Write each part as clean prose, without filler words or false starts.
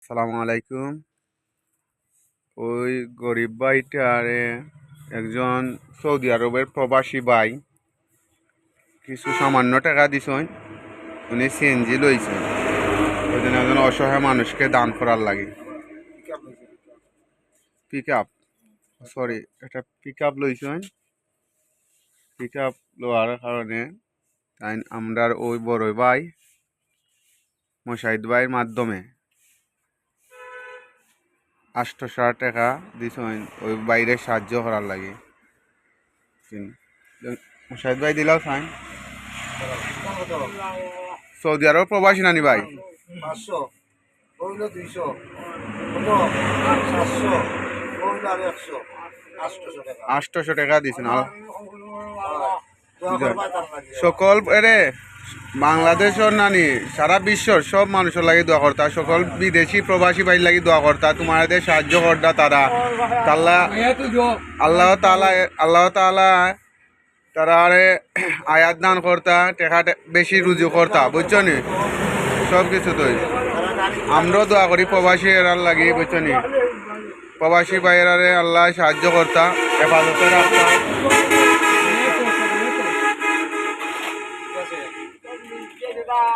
সালামু আলাইকুম। ওই গরিব ভাইটারে একজন সৌদি আরবের প্রবাসী ভাই কিছু সামান্য টাকা দিছেন, উনি সিএনজি লইছেন। ওই জন্য একজন অসহায় মানুষকে দান করার লাগে। পিক আপ একটা পিক আপ লইছেন। পিক আপ লওয়ার কারণে তাই আমরা ওই বড় ভাই মোশাহিদ ভাইয়ের মাধ্যমে 800 টাকা দিছেন ওই বাইরে সাহায্য করার লাগে। মোশাহিদ ভাই দিলাও সাইন। সৌদি আরব প্রবাসী নানি ভাই 500 কইলো 200 কত 700 কইলো আর 100 800 800 টাকা টাকা দিছেন। সকল এরে বাংলাদেশের নানি সারা বিশ্বর সব মানুষের লাগে দোয়া করতা, সকল বিদেশি প্রবাসী ভাই লাগে দোয়া করতা, তোমাদের সাহায্য করতা তারা। আল্লাহ তাআলা তারা আরে আয়াত দান করতা, টেকা বেশি রুজু করতা, বুঝছো নি? সব কিছু তো আমরাও দোয়া করি প্রবাসী এরার লাগে, বুঝছো নি? প্রবাসী ভাইয়েরারে আল্লাহ সাহায্য করতা, হেফাজতে রাখতা।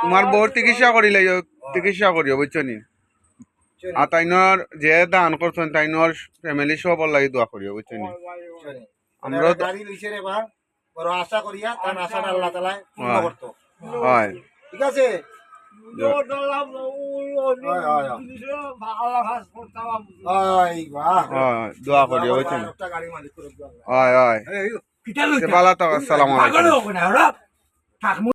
তোমার বউর চিকিৎসা করিও বুঝছো নি? আর তাইনর যে দান করছেন তাইনর ফ্যামিলি সবার লাগে দোয়া করিও, বুঝছো নি? আমরা গাড়ি লইছে রে বা বড় আশা করিয়া তার আশাটা আল্লাহ তাআলা পূর্ণ করতে হয়। ঠিক আছে। দোয়া করিও, বুঝছো নি? হয় হয়। আসসালামু আলাইকুম।